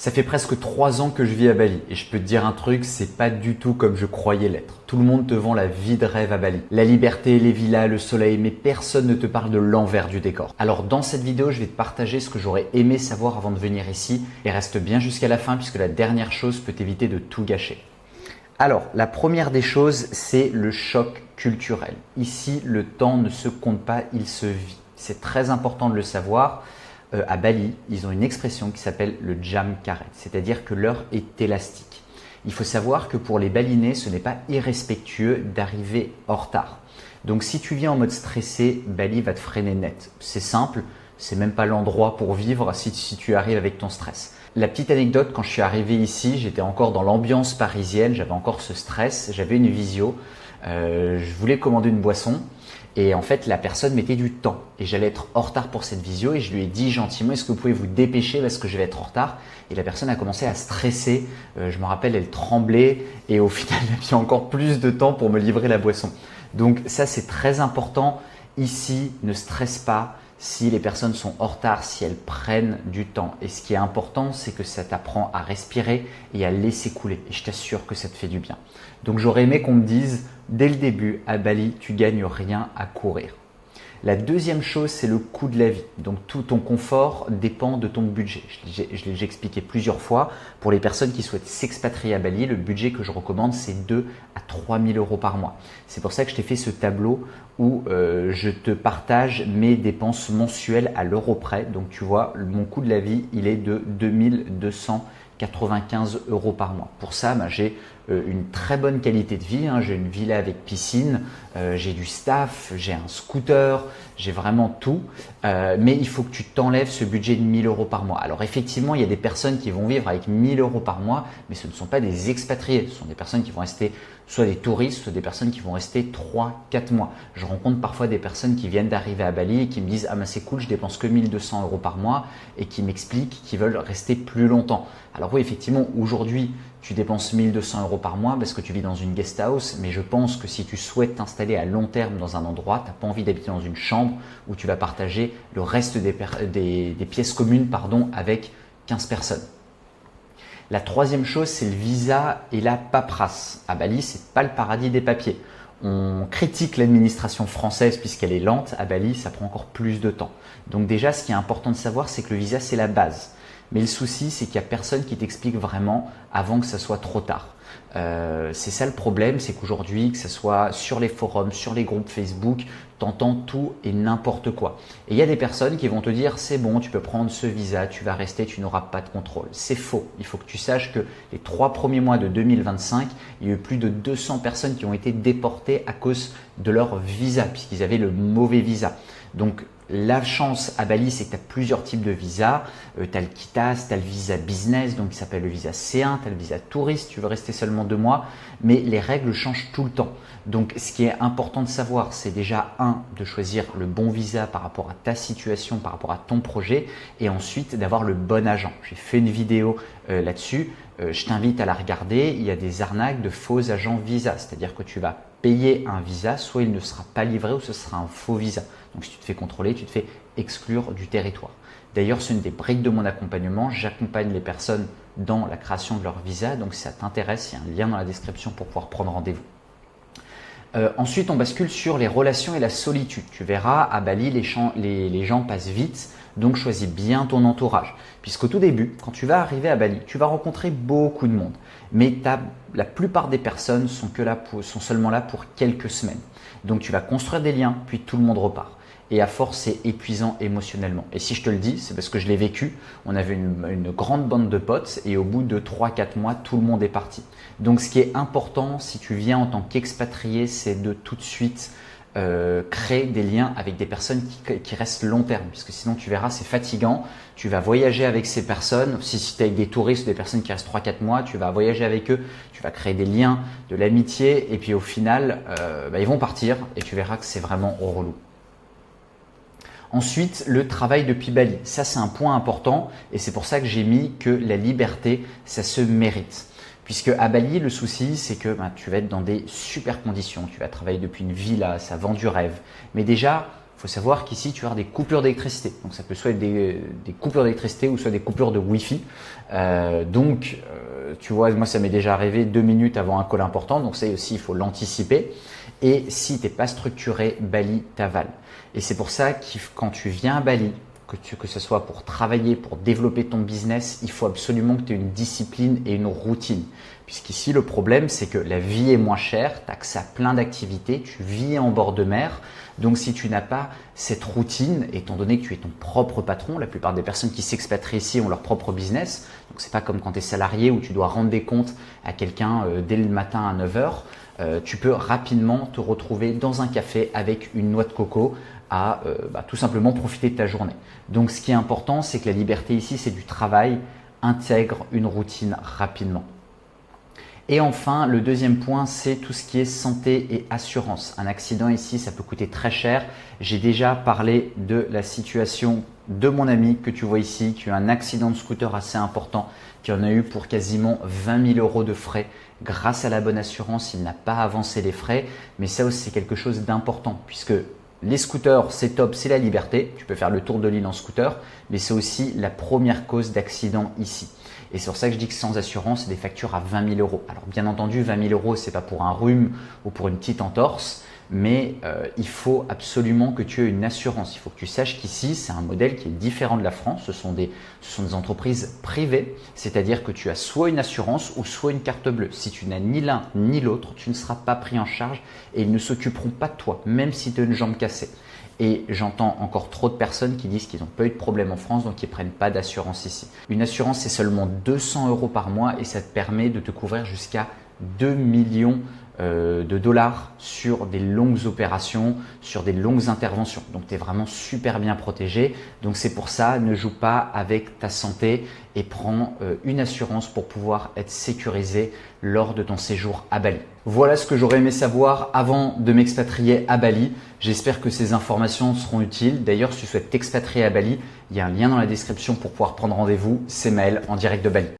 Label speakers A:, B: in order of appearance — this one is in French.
A: Ça fait presque 3 ans que je vis à Bali et je peux te dire un truc, c'est pas du tout comme je croyais l'être. Tout le monde te vend la vie de rêve à Bali. La liberté, les villas, le soleil, mais personne ne te parle de l'envers du décor. Alors dans cette vidéo, je vais te partager ce que j'aurais aimé savoir avant de venir ici et reste bien jusqu'à la fin puisque la dernière chose peut t'éviter de tout gâcher. Alors, la première des choses, c'est le choc culturel. Ici, le temps ne se compte pas, il se vit. C'est très important de le savoir. À Bali, ils ont une expression qui s'appelle le jam karet, c'est-à-dire que l'heure est élastique. Il faut savoir que pour les Balinais, ce n'est pas irrespectueux d'arriver en retard. Donc si tu viens en mode stressé, Bali va te freiner net. C'est simple, c'est même pas l'endroit pour vivre si tu arrives avec ton stress. La petite anecdote, quand je suis arrivé ici, j'étais encore dans l'ambiance parisienne, j'avais encore ce stress, j'avais une visio, je voulais commander une boisson. Et en fait, la personne mettait du temps et j'allais être en retard pour cette visio et je lui ai dit gentiment, est-ce que vous pouvez vous dépêcher parce que je vais être en retard? Et la personne a commencé à stresser, je me rappelle, elle tremblait et au final, elle a mis encore plus de temps pour me livrer la boisson. Donc ça, c'est très important. Ici, ne stresse pas si les personnes sont en retard, si elles prennent du temps. Et ce qui est important, c'est que ça t'apprend à respirer et à laisser couler. Et je t'assure que ça te fait du bien. Donc j'aurais aimé qu'on me dise, dès le début, à Bali, tu gagnes rien à courir. La deuxième chose, c'est le coût de la vie. Donc tout ton confort dépend de ton budget. Je l'ai expliqué plusieurs fois. Pour les personnes qui souhaitent s'expatrier à Bali, le budget que je recommande, c'est 2 à 3 000 euros par mois. C'est pour ça que je t'ai fait ce tableau où je te partage mes dépenses mensuelles à l'euro près. Donc tu vois, mon coût de la vie, il est de 2295 euros par mois. Pour ça, j'ai une très bonne qualité de vie. J'ai une villa avec piscine, j'ai du staff, j'ai un scooter, j'ai vraiment tout. Mais il faut que tu t'enlèves ce budget de 1000 euros par mois. Alors effectivement, il y a des personnes qui vont vivre avec 1000 euros par mois, mais ce ne sont pas des expatriés. Ce sont des personnes qui vont rester soit des touristes, soit des personnes qui vont rester 3-4 mois. Je rencontre parfois des personnes qui viennent d'arriver à Bali et qui me disent « Ah c'est cool, je dépense que 1200 euros par mois » et qui m'expliquent qu'ils veulent rester plus longtemps. Alors oui, effectivement, aujourd'hui, tu dépenses 1200 euros par mois parce que tu vis dans une guest house, mais je pense que si tu souhaites t'installer à long terme dans un endroit, tu n'as pas envie d'habiter dans une chambre où tu vas partager le reste des pièces communes avec 15 personnes. La troisième chose, c'est le visa et la paperasse. À Bali, ce n'est pas le paradis des papiers. On critique l'administration française puisqu'elle est lente. À Bali, ça prend encore plus de temps. Donc déjà, ce qui est important de savoir, c'est que le visa, c'est la base. Mais le souci, c'est qu'il n'y a personne qui t'explique vraiment avant que ça soit trop tard. C'est ça le problème, c'est qu'aujourd'hui, que ce soit sur les forums, sur les groupes Facebook, t'entends tout et n'importe quoi. Et il y a des personnes qui vont te dire, c'est bon, tu peux prendre ce visa, tu vas rester, tu n'auras pas de contrôle. C'est faux. Il faut que tu saches que les 3 premiers mois de 2025, il y a eu plus de 200 personnes qui ont été déportées à cause de leur visa, puisqu'ils avaient le mauvais visa. Donc, la chance à Bali, c'est que tu as plusieurs types de visas. Tu as le KITAS, tu as le visa business, donc qui s'appelle le visa C1, tu as le visa touriste, tu veux rester seulement 2 mois, mais les règles changent tout le temps. Donc, ce qui est important de savoir, c'est déjà de choisir le bon visa par rapport à ta situation, par rapport à ton projet, et ensuite d'avoir le bon agent. J'ai fait une vidéo là-dessus, je t'invite à la regarder. Il y a des arnaques de faux agents visa, c'est-à-dire que tu vas payer un visa, soit il ne sera pas livré ou ce sera un faux visa. Donc si tu te fais contrôler, tu te fais exclure du territoire. D'ailleurs, c'est une des briques de mon accompagnement. J'accompagne les personnes dans la création de leur visa. Donc si ça t'intéresse, il y a un lien dans la description pour pouvoir prendre rendez-vous. Ensuite, on bascule sur les relations et la solitude. Tu verras, à Bali, les gens passent vite, donc choisis bien ton entourage. Puisqu'au tout début, quand tu vas arriver à Bali, tu vas rencontrer beaucoup de monde. Mais la plupart des personnes sont seulement là pour quelques semaines. Donc tu vas construire des liens, puis tout le monde repart. Et à force, c'est épuisant émotionnellement. Et si je te le dis, c'est parce que je l'ai vécu. On avait une grande bande de potes et au bout de 3-4 mois, tout le monde est parti. Donc ce qui est important si tu viens en tant qu'expatrié, c'est de tout de suite créer des liens avec des personnes qui restent long terme. Puisque sinon, tu verras, c'est fatigant. Tu vas voyager avec ces personnes. Si tu es avec des touristes ou des personnes qui restent 3-4 mois, tu vas voyager avec eux. Tu vas créer des liens, de l'amitié. Et puis au final, ils vont partir et tu verras que c'est vraiment relou. Ensuite, le travail depuis Bali. Ça, c'est un point important et c'est pour ça que j'ai mis que la liberté, ça se mérite. Puisque à Bali, le souci, c'est que tu vas être dans des super conditions. Tu vas travailler depuis une villa, ça vend du rêve. Mais déjà, il faut savoir qu'ici, tu as des coupures d'électricité. Donc, ça peut soit être des coupures d'électricité ou soit des coupures de Wi-Fi. Tu vois, moi, ça m'est déjà arrivé 2 minutes avant un call important. Donc, ça aussi, il faut l'anticiper. Et si tu n'es pas structuré, Bali t'avale. Et c'est pour ça que quand tu viens à Bali, que ce soit pour travailler, pour développer ton business, il faut absolument que tu aies une discipline et une routine. Puisqu'ici, le problème, c'est que la vie est moins chère, tu as accès à plein d'activités, tu vis en bord de mer. Donc, si tu n'as pas cette routine, étant donné que tu es ton propre patron, la plupart des personnes qui s'expatrient ici ont leur propre business. Donc, c'est pas comme quand tu es salarié où tu dois rendre des comptes à quelqu'un dès le matin à 9 heures. Tu peux rapidement te retrouver dans un café avec une noix de coco à tout simplement profiter de ta journée. Donc, ce qui est important, c'est que la liberté ici, c'est du travail. Intègre une routine rapidement. Et enfin, le deuxième point, c'est tout ce qui est santé et assurance. Un accident ici, ça peut coûter très cher. J'ai déjà parlé de la situation de mon ami que tu vois ici, qui a eu un accident de scooter assez important, qui en a eu pour quasiment 20 000 € de frais. Grâce à la bonne assurance, il n'a pas avancé les frais. Mais ça aussi, c'est quelque chose d'important puisque les scooters, c'est top, c'est la liberté. Tu peux faire le tour de l'île en scooter, mais c'est aussi la première cause d'accident ici. Et c'est pour ça que je dis que sans assurance, c'est des factures à 20 000 €. Alors bien entendu, 20 000 €, ce n'est pas pour un rhume ou pour une petite entorse, mais il faut absolument que tu aies une assurance. Il faut que tu saches qu'ici, c'est un modèle qui est différent de la France. Ce sont des entreprises privées, c'est-à-dire que tu as soit une assurance ou soit une carte bleue. Si tu n'as ni l'un ni l'autre, tu ne seras pas pris en charge et ils ne s'occuperont pas de toi, même si tu as une jambe cassée. Et j'entends encore trop de personnes qui disent qu'ils n'ont pas eu de problème en France, donc ils ne prennent pas d'assurance ici. Une assurance, c'est seulement 200 € par mois et ça te permet de te couvrir jusqu'à 2 millions de dollars sur des longues opérations, sur des longues interventions. Donc, tu es vraiment super bien protégé. Donc, c'est pour ça, ne joue pas avec ta santé et prends une assurance pour pouvoir être sécurisé lors de ton séjour à Bali. Voilà ce que j'aurais aimé savoir avant de m'expatrier à Bali. J'espère que ces informations seront utiles. D'ailleurs, si tu souhaites t'expatrier à Bali, il y a un lien dans la description pour pouvoir prendre rendez-vous. C'est Maël en direct de Bali.